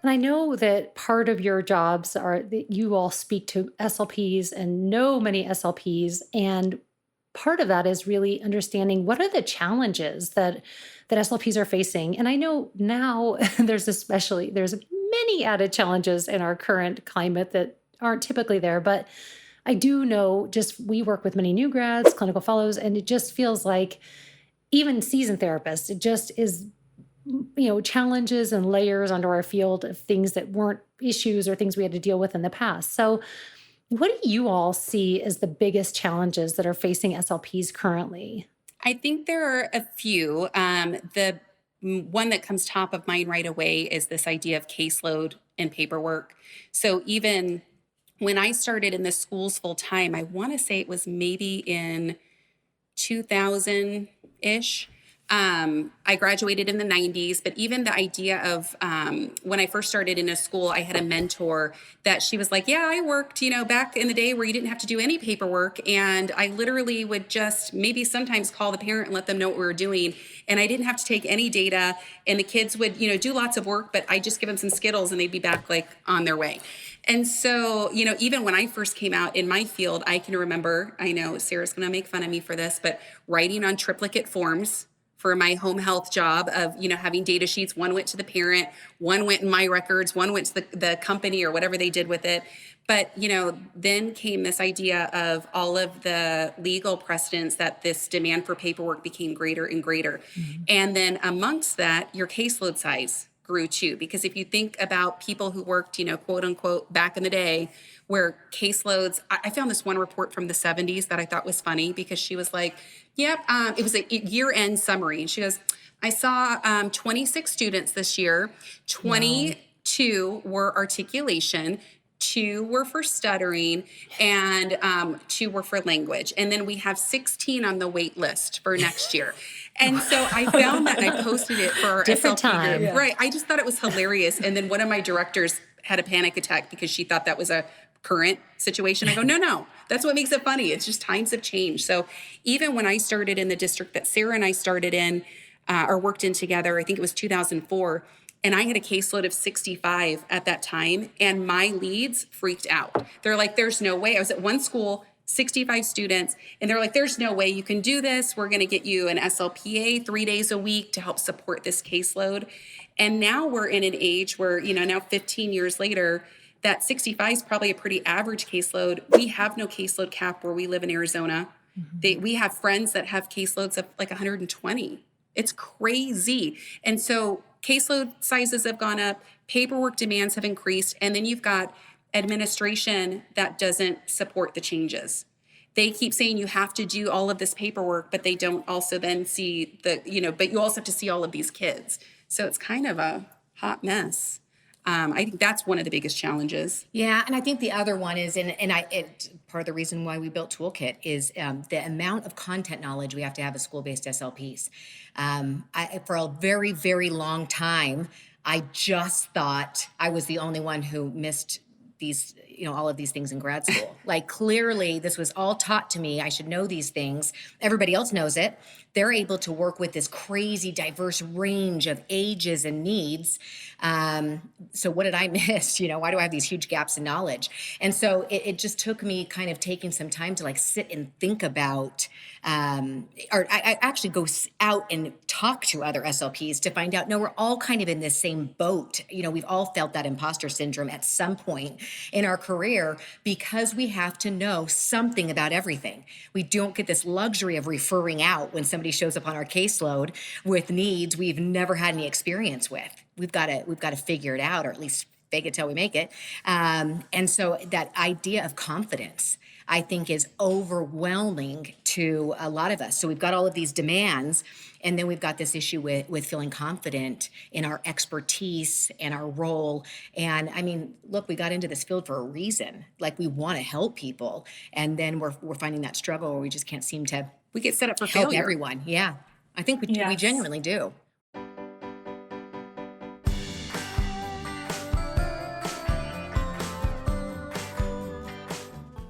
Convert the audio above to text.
And I know that part of your jobs are that you all speak to SLPs and know many SLPs. And part of that is really understanding what are the challenges that SLPs are facing. And I know now there's many added challenges in our current climate that aren't typically there. But I do know just we work with many new grads, clinical fellows, and it just feels like even seasoned therapists, it just is challenges and layers onto our field of things that weren't issues or things we had to deal with in the past. So, what do you all see as the biggest challenges that are facing SLPs currently? I think there are a few. One that comes top of mind right away is this idea of caseload and paperwork. So even when I started in the schools full time, I want to say it was maybe in 2000 ish. I graduated in the 90s, but even the idea of when I first started in a school, I had a mentor that she was like, yeah, I worked, back in the day where you didn't have to do any paperwork. And I literally would just maybe sometimes call the parent and let them know what we were doing. And I didn't have to take any data, and the kids would, do lots of work, but I just give them some Skittles and they'd be back like on their way. And so, even when I first came out in my field, I can remember, I know Sarah's going to make fun of me for this, but writing on triplicate forms for my home health job of, having data sheets. One went to the parent, one went in my records, one went to the company or whatever they did with it. But, then came this idea of all of the legal precedents that this demand for paperwork became greater and greater. Mm-hmm. And then amongst that, your caseload size grew too. Because if you think about people who worked, quote unquote, back in the day, where caseloads, I found this one report from the 70s that I thought was funny because she was like, yep, it was a year-end summary. And she goes, I saw 26 students this year, 22 were articulation, 2 were for stuttering, and 2 were for language. And then we have 16 on the wait list for next year. And so I found that and I posted it for our Different SLP time. group. Yeah. Right. I just thought it was hilarious. And then one of my directors had a panic attack because she thought that was a current situation. I go, no, that's what makes it funny. It's just times have changed. So even when I started in the district that Sarah and I started in or worked in together, I think it was 2004, and I had a caseload of 65 at that time, and my leads freaked out. They're like, there's no way. I was at one school, 65 students, and they're like, there's no way you can do this. We're going to get you an SLPA 3 days a week to help support this caseload. And now we're in an age where, now 15 years later, that 65 is probably a pretty average caseload. We have no caseload cap where we live in Arizona. Mm-hmm. We have friends that have caseloads of like 120. It's crazy. And so caseload sizes have gone up, paperwork demands have increased, and then you've got administration that doesn't support the changes. They keep saying you have to do all of this paperwork, but they don't also then see but you also have to see all of these kids. So it's kind of a hot mess. I think that's one of the biggest challenges. Yeah, and I think the other one is, part of the reason why we built Toolkit is the amount of content knowledge we have to have as school-based SLPs. For a very, very long time, I just thought I was the only one who missed these, all of these things in grad school. Like clearly this was all taught to me. I should know these things. Everybody else knows it. They're able to work with this crazy diverse range of ages and needs. So what did I miss? Why do I have these huge gaps in knowledge? And so it just took me kind of taking some time to like sit and think about, or I actually go out and talk to other SLPs to find out, no, we're all kind of in this same boat. We've all felt that imposter syndrome at some point in our career because we have to know something about everything. We don't get this luxury of referring out when somebody shows up on our caseload with needs we've never had any experience with. We've got to figure it out, or at least fake it till we make it. And so that idea of confidence, I think, is overwhelming to a lot of us. So we've got all of these demands, and then we've got this issue with feeling confident in our expertise and our role. And I mean, look, we got into this field for a reason. Like, we want to help people, and then we're finding that struggle where we just can't seem to. We get set up for help failure. Everyone. Yeah, I think we genuinely do.